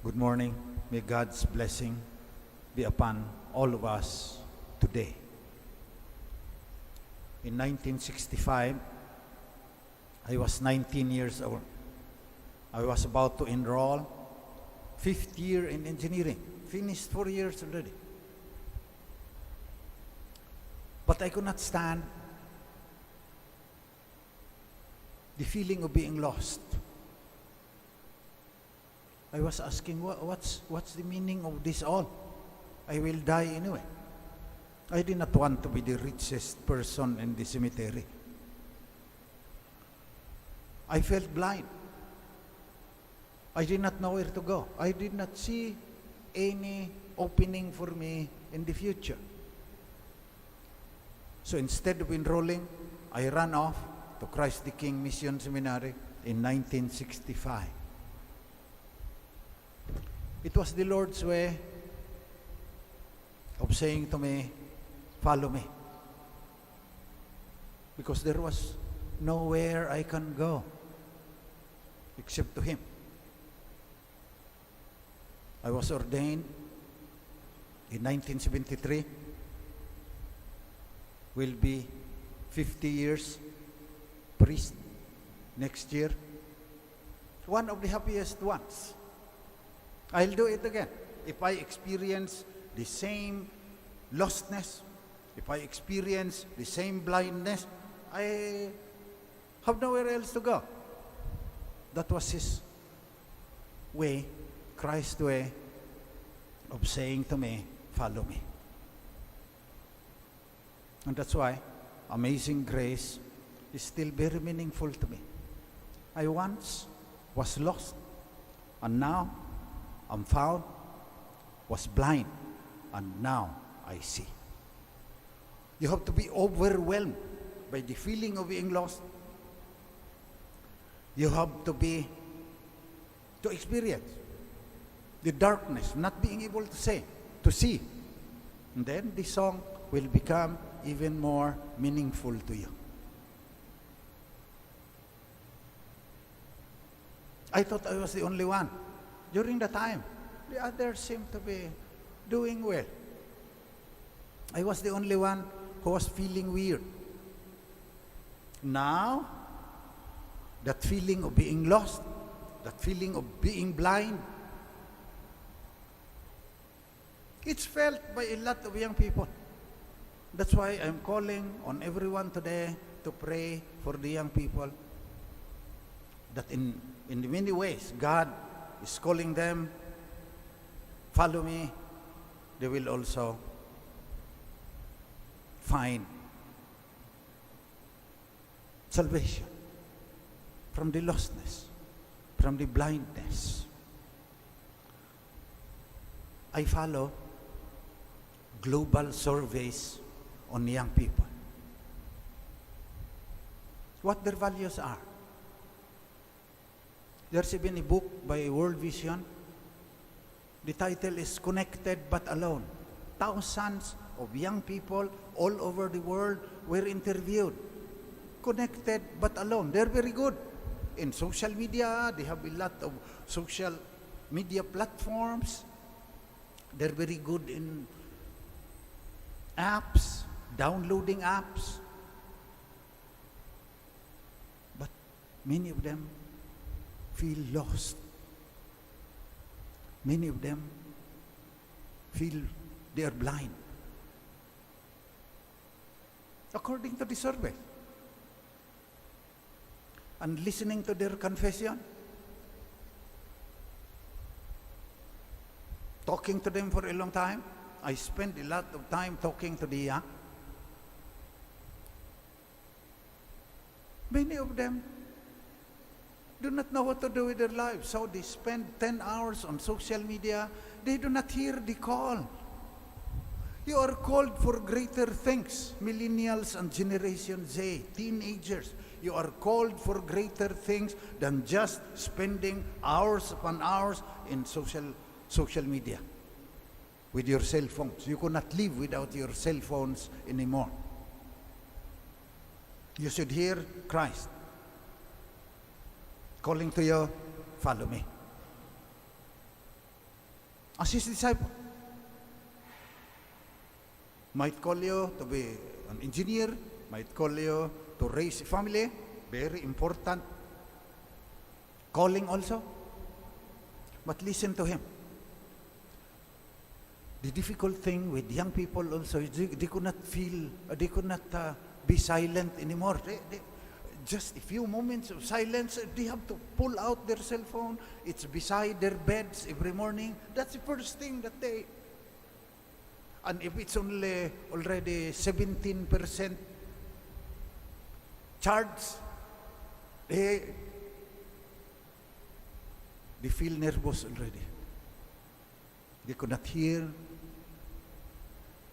Good morning. May God's blessing be upon all of us today. In 1965, I was 19 years old. I was about to enroll, fifth year in engineering. Finished 4 years already. But I could not stand the feeling of being lost. I was asking, what's the meaning of this all? I will die anyway. I did not want to be the richest person in the cemetery. I felt blind. I did not know where to go. I did not see any opening for me in the future. So instead of enrolling, I ran off to Christ the King Mission Seminary in 1965. It was the Lord's way of saying to me, follow me. Because there was nowhere I can go except to Him. I was ordained in 1973. Will be 50 years priest next year. One of the happiest ones. I'll do it again. If I experience the same lostness, if I experience the same blindness, I have nowhere else to go. That was His way, Christ's way of saying to me, follow me. And that's why Amazing Grace is still very meaningful to me. I once was lost, and now I'm found, was blind, and now I see. You have to be overwhelmed by the feeling of being lost. You have to experience the darkness, not being able to see. And then the song will become even more meaningful to you. I thought I was the only one. During the time, the others seemed to be doing well. I was the only one who was feeling weird. Now, that feeling of being lost, that feeling of being blind, it's felt by a lot of young people. That's why I'm calling on everyone today to pray for the young people, that in many ways, God is calling them, follow me. They will also find salvation from the lostness, from the blindness. I follow global surveys on young people, what their values are. There's even a book by World Vision. The title is Connected But Alone. Thousands of young people all over the world were interviewed. Connected but alone. They're very good in social media. They have a lot of social media platforms. They're very good in apps, downloading apps. But many of them feel lost. Many of them feel they are blind. According to the survey. And listening to their confession, talking to them for a long time. I spend a lot of time talking to the young. Many of them do not know what to do with their lives, so they spend 10 hours on social media. They do not hear the call. You are called for greater things, millennials and Generation Z, teenagers. You are called for greater things than just spending hours upon hours in social media with your cell phones. You cannot live without your cell phones anymore. You should hear Christ calling to you, follow me. as his disciple. Might call you to be an engineer, might call you to raise a family, very important calling also. But listen to him. The difficult thing with young people also is they could not feel, they could not be silent anymore. Just a few moments of silence, they have to pull out their cell phone. It's beside their beds every morning. That's the first thing that they... And if it's only already 17% charged, they feel nervous already. They could not hear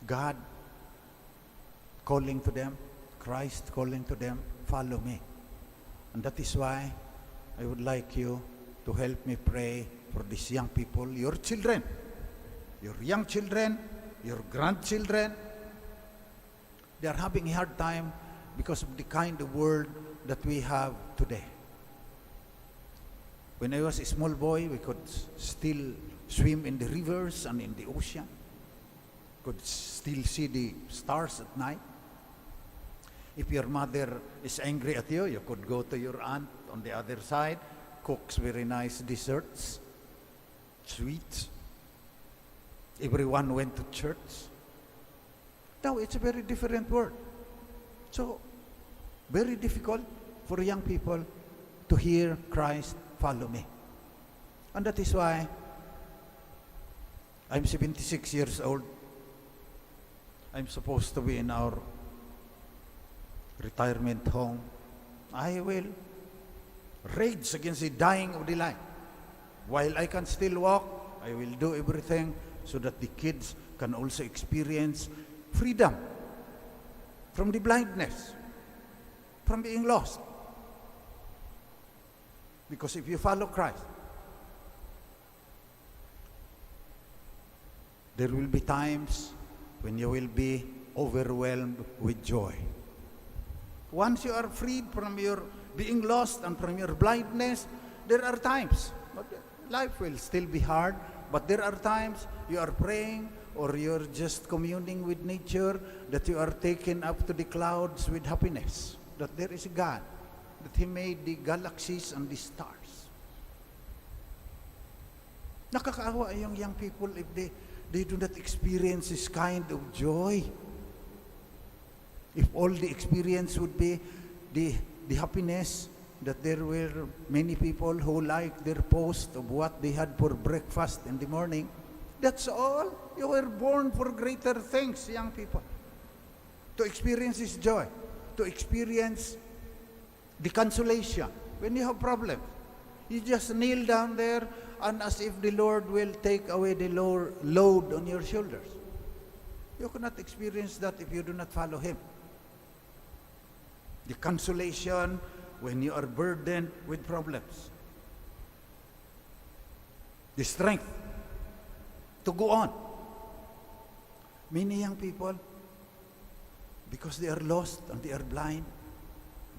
God calling to them, Christ calling to them, follow me. And that is why I would like you to help me pray for these young people, your children, your young children, your grandchildren. They are having a hard time because of the kind of world that we have today. When I was a small boy, we could still swim in the rivers and in the ocean. Could still see the stars at night. If your mother is angry at you, you could go to your aunt on the other side, cooks very nice desserts, sweets. Everyone went to church. Now it's a very different world. So, very difficult for young people to hear Christ, follow me. And that is why I'm 76 years old. I'm supposed to be in our retirement home. I will rage against the dying of the light. While I can still walk, I will do everything so that the kids can also experience freedom from the blindness, from being lost. Because if you follow Christ, there will be times when you will be overwhelmed with joy. Once you are freed from your being lost and from your blindness, there are times, but life will still be hard, but there are times you are praying or you're just communing with nature that you are taken up to the clouds with happiness, that there is a God, that He made the galaxies and the stars. Nakakaawa yung young people if they do not experience this kind of joy. If all the experience would be the happiness that there were many people who liked their post of what they had for breakfast in the morning, that's all. You were born for greater things, young people. To experience this joy, to experience the consolation. When you have problems, you just kneel down there and as if the Lord will take away the load on your shoulders. You cannot experience that if you do not follow Him. The consolation when you are burdened with problems. The strength to go on. Many young people, because they are lost and they are blind,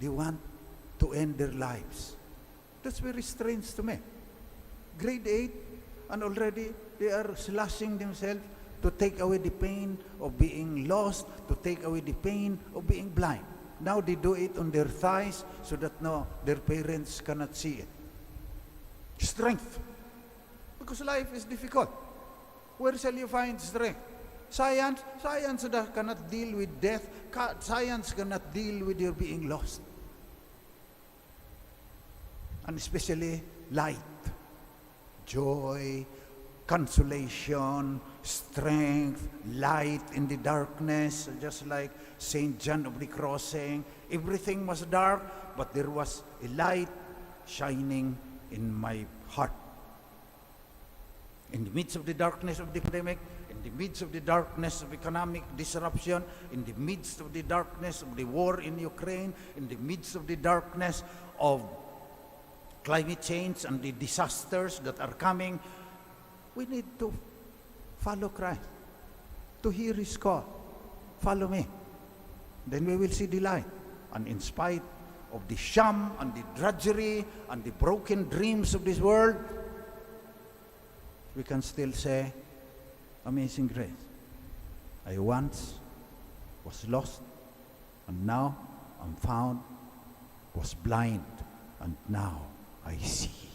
they want to end their lives. That's very strange to me. Grade 8, and already they are slashing themselves to take away the pain of being lost, to take away the pain of being blind. Now they do it on their thighs so that their parents cannot see it. Strength. Because life is difficult. Where shall you find strength? Science cannot deal with death. Science cannot deal with your being lost. And especially light, joy, consolation, strength, light in the darkness, just like St. John of the Crossing. Everything was dark, but there was a light shining in my heart. In the midst of the darkness of the pandemic, in the midst of the darkness of economic disruption, in the midst of the darkness of the war in Ukraine, in the midst of the darkness of climate change and the disasters that are coming, we need to follow Christ, to hear His call. Follow me. Then we will see the light. And in spite of the sham and the drudgery and the broken dreams of this world, we can still say, Amazing grace. I once was lost, and now I'm found, was blind, and now I see.